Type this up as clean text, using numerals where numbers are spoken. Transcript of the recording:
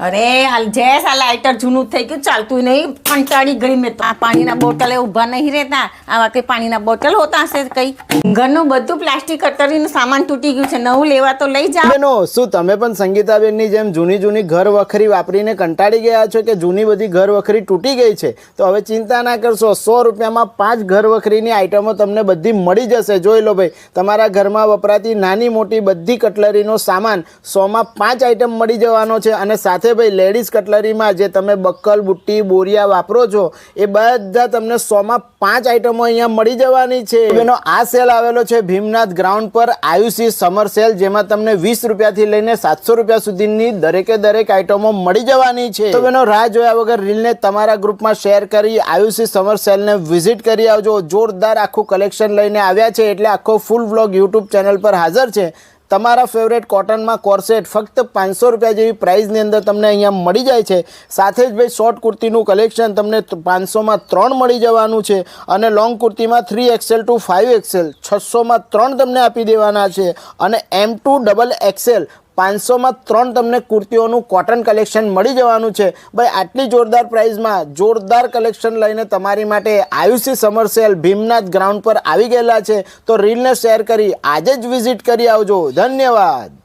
અરે હાલ જેસ આ લાઇટર જૂનું થઈ ગયું, ચાલતું નહીં, કંટાળી ગઈ મેં તો. આ પાણીના બોટલે ઊભા નહીં રહેતા, આવા કઈ પાણીના બોટલ હોતા હશે કઈ. ઘરનું બધું પ્લાસ્ટિક કટરીનું સામાન તૂટી ગયું છે, નવું લેવા તો લઈ જાઓ. બેનો, શું તમે પણ સંગીતાબેનની જેમ જૂની ઘર વખરી વાપરીને કંટાળી ગયા છો કે જૂની બધી ઘર વખરી તૂટી ગઈ છે? તો હવે ચિંતા ના કરશો, 100 રૂપિયામાં 5 ઘર વખરીની આઈટમો તમને બધી મળી જશે. જોઈ લો ભાઈ, તમારા ઘરમાં વપરાતી નાની મોટી બધી કટલરીનો સામાન 100માં 5 આઈટમ મળી જવાનો છે. અને સાથે ભાઈ લેડીઝ કટલરીમાં જે તમે બક્કલ, બુટ્ટી, બોરિયા વાપરો છો એ બધા તમને 100માં 5 આઈટમો અહીંયા મળી જવાની છે. બેનો, આ સેલ આવેલો છે ભીમનાથ ગ્રાઉન્ડ પર, આયુષી સમર સેલ, જેમાં તમને 20 રૂપિયાથી લઈને 700 રૂપિયા સુધીની દરેકે દરેક આઈટમો મળી જવાની છે. તો બેનો, રાહ જોયા વગર રીલને તમારા ગ્રુપમાં શેર કરી આયુષી સમર સેલને વિઝિટ કરી આવજો. જોરદાર આખું કલેક્શન લઈને આવ્યા છે, એટલે આખો ફૂલ વ્લોગ યુટ્યુબ ચેનલ પર હાજર છે. તમારા ફેવરેટ કોટનમાં કોર્સેટ ફક્ત 500 રૂપિયા જેવી પ્રાઇસની અંદર તમને અહીંયા મળી જાય છે. સાથે જ ભાઈ શોર્ટ કુર્તીનું કલેક્શન તમને 500માં 3 મળી જવાનું છે. અને લોંગ કુર્તીમાં 3XL to 5XL 600માં 3 તમને આપી દેવાના છે. અને M2XXL 500માં 3 તમને કુર્તીઓનું કોટન કલેક્શન મળી જવાનું છે. ભાઈ આટલી જોરદાર પ્રાઇસમાં જોરદાર કલેક્શન લઈને તમારી માટે Ayushi summer sale Bhimnath ground પર આવી ગયેલા છે. તો રીલને શેર કરી આજે જ વિઝિટ કરી આવજો. ધન્યવાદ.